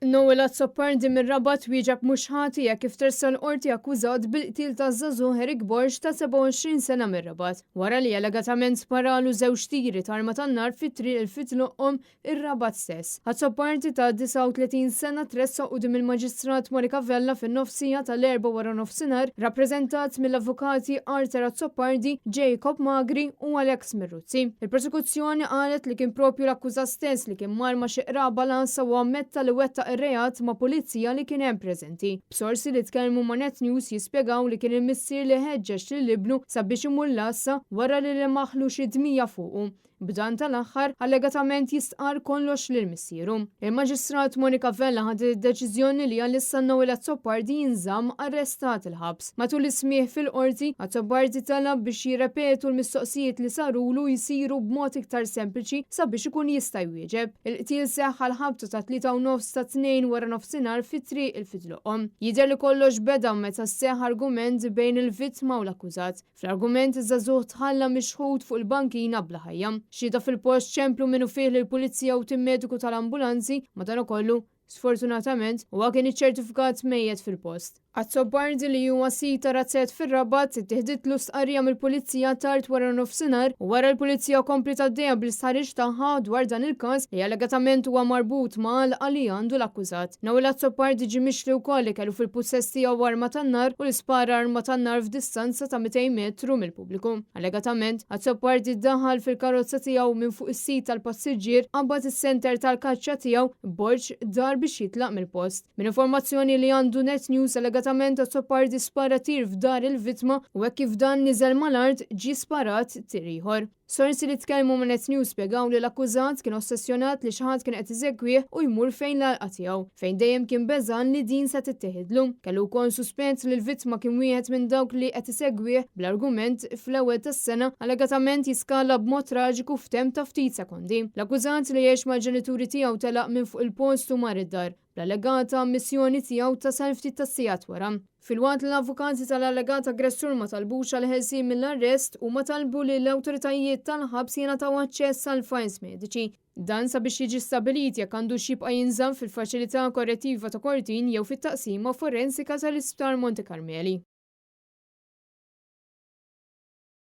Noel Azzoppardi mir-Rabat wieġeb mhux ħati jekk kif tersal qorti akkużat bil-qtil ta' żagħżugħ Eric Borx ta' 27 sena mir-Rabat wara li allegatament sparalu żewġ tieri ta' arma tan-nar fit-triq il-Fitluqqhom ir-Rabat stess. Azzoppardi ta' 39 sena tressa quddiem il-Maġistrat Monika Vella fin-nofsija tal-4 wara nofsinhar, rappreżentat mill-avukati Arthur Azzoppardi, Jacob Magri u Alex Mirruzzi. Il-prosekuzzjoni qalet li kien propju l-akkużat stess li kien mar ma' xi qraba lansa u ammetta li wettaq ir-reat ma' pulizija li kien hemm preżenti. B'sorsi li tkellmu ma' Net News jispjegaw li kien il-missier li ħeġġeġ lill-ibnu sabiex imur l-assa wara li maħlu xi dmija fuqu. B'dan tal-aħħar allegatament jistqar kollox lil missieru. Il-Maġistrat Monika Vella ħadet id-deċiżjoni li għalissa Noel Azzoppardi jinżamm arrestat il-ħabs. Matul is-smieħ fil-qorti, Azzoppardi talab biex jirrepetu l-mistoqsijiet li sarulu jsiru b'mod iktar sempliċi sabiex ikun jista' jwieġeb. Il-qtil seħħ għal-ħabtu ta' 3:09 ta' 2 wara nofsinhar fit-triq il-Fitluqqhom. Jidher li kollox beda meta seħħ argument bejn il-vittma u l-akkużat. Fl-argument iż-żagħżugħ tħalla mixħud fuq il-bankina bla ħajja. Xhieda fil-post ċemplu minnu fih lill-pulizija u tim mediku tal-ambulanzi, madankollu sfortunatament huwa kien iċċertifikat mejjed fil-post. Azzoppardi li huwa sita razzet fir-Rabat ittieħditlu stqarrija mill-pulizija tard wara nofsinhar u wara l-pulizija kompli tgħaddejja bl-istħarriġ tagħha dwar dan il-każ li allegatament huwa marbut mal li għandu l-akkużat. Noel Azzoppardi ġie mixli wkoll li kellu fil-possess tiegħu arma tan-nar u l-ispara arma tan-nar f'distanza ta' 200 metru mill-pubbliku. Allegatament, Azzoppardi daħal fil-karozza tiegħu minn fuq is-sit tal-passiġġier qabad is-senter tal-kaċċa tiegħu Borx dar biex jitlaq mill-post. Min informazzjoni li għandu Net News Azzoppardi spara tir f'dar il-vittma u hekk kif dan niżel mal-art ġie sparat tir ieħor. Sorsi li tkellmu ma' Net News spjegaw li l-akkużat kien ossessjonat li xi ħadd kien qed iżegwih u jmur fejn l-għalqa tiegħu, fejn dejjem kien beżan li din se tittieħidlu. Kellu wkoll suspens li l-vittma kien wieħed minn dawk li qed isegwih bl-argument fl-ewwel tas-sena allegatament jiskala b'mod traġiku f'temp ta' ftit sekondi. L-akkużat li jgħix mal-ġenituri tiegħu telaq minn fuq il-post u mar id-dar. L-allegata missjoni tiegħu tasal ftit tas-sigħat wara. Fil-waqt l-avukati tal-allegat aggressur ma talbux għal ħelsien mill-arrest u ma talbu li l-awtoritajiet tal-ħabs jingħataw aċċess għal files mediċi. Dan sabiex jiġi stabilit jekk għandu xibqa' jinżamm fil-faċilità korrettiva ta' Kortin jew fit-taqsima forensika tal-Isptar Monte Carmeli.